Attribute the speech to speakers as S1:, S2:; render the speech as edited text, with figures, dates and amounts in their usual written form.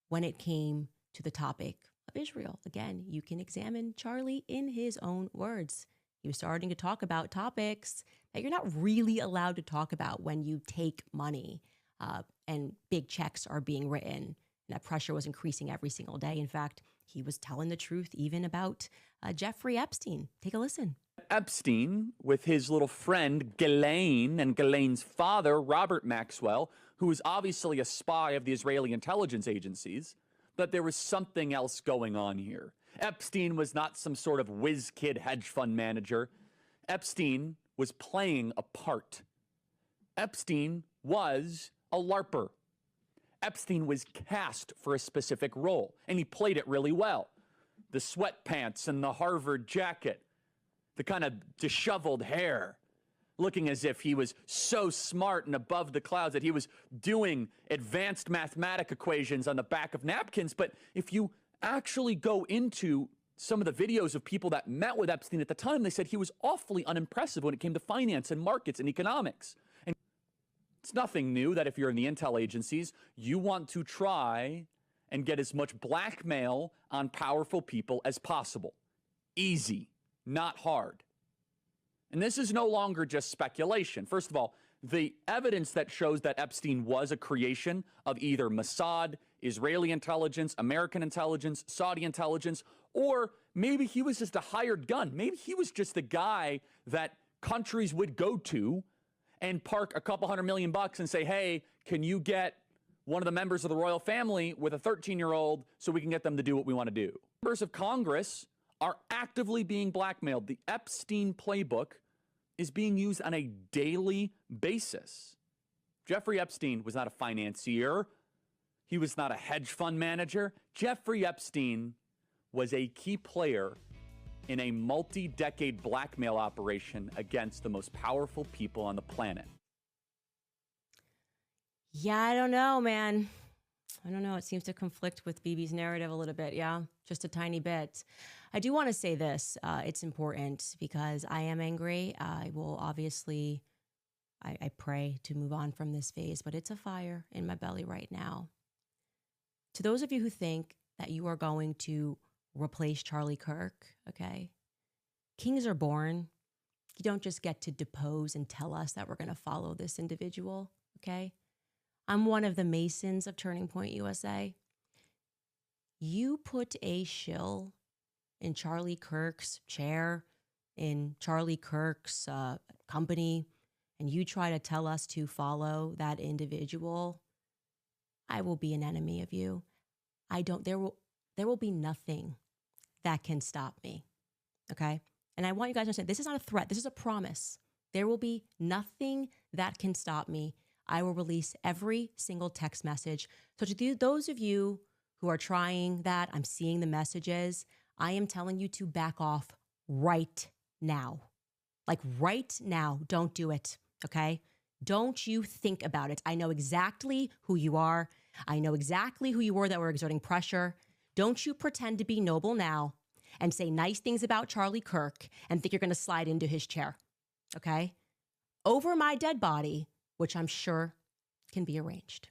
S1: when it came to the topic of Israel. Again, you can examine Charlie in his own words. He was starting to talk about topics that you're not really allowed to talk about when you take money and big checks are being written. And that pressure was increasing every single day. In fact, he was telling the truth even about Jeffrey Epstein. Take a listen.
S2: Epstein, with his little friend Ghislaine and Ghislaine's father, Robert Maxwell, who was obviously a spy of the Israeli intelligence agencies, that there was something else going on here. Epstein was not some sort of whiz kid hedge fund manager. Epstein was playing a part. Epstein was a LARPer. Epstein was cast for a specific role, and he played it really well. The sweatpants and the Harvard jacket, the kind of disheveled hair, looking as if he was so smart and above the clouds that he was doing advanced mathematic equations on the back of napkins. But if you actually go into some of the videos of people that met with Epstein at the time, they said he was awfully unimpressive when it came to finance and markets and economics. And it's nothing new that if you're in the intel agencies, you want to try and get as much blackmail on powerful people as possible. Easy, not hard. And this is no longer just speculation. First of all, the evidence that shows that Epstein was a creation of either Mossad, Israeli intelligence, American intelligence, Saudi intelligence, or maybe he was just a hired gun. Maybe he was just the guy that countries would go to and park a couple $100 million and say, hey, can you get one of the members of the royal family with a 13-year-old so we can get them to do what we want to do? Members of Congress are actively being blackmailed. The Epstein Playbook is being used on a daily basis. Jeffrey Epstein was not a financier. He was not a hedge fund manager. Jeffrey Epstein was a key player in a multi-decade blackmail operation against the most powerful people on the planet.
S1: Yeah, I don't know, man. I don't know. It seems to conflict with Bibi's narrative a little bit. Yeah, just a tiny bit. I do want to say this. It's important because I am angry. I will obviously, I pray to move on from this phase, but it's a fire in my belly right now. To those of you who think that you are going to replace Charlie Kirk, okay? Kings are born. You don't just get to depose and tell us that we're going to follow this individual, okay? I'm one of the Masons of Turning Point USA. You put a shill in Charlie Kirk's chair, in Charlie Kirk's company, and you try to tell us to follow that individual, I will be an enemy of you. There will be nothing that can stop me, okay? And I want you guys to understand, this is not a threat. This is a promise. There will be nothing that can stop me. I will release every single text message. So to those of you who are trying that, I'm seeing the messages, I am telling you to back off right now. Like right now, don't do it, okay? Don't you think about it. I know exactly who you are. I know exactly who you were that were exerting pressure. Don't you pretend to be noble now and say nice things about Charlie Kirk and think you're going to slide into his chair, okay? Over my dead body, which I'm sure can be arranged.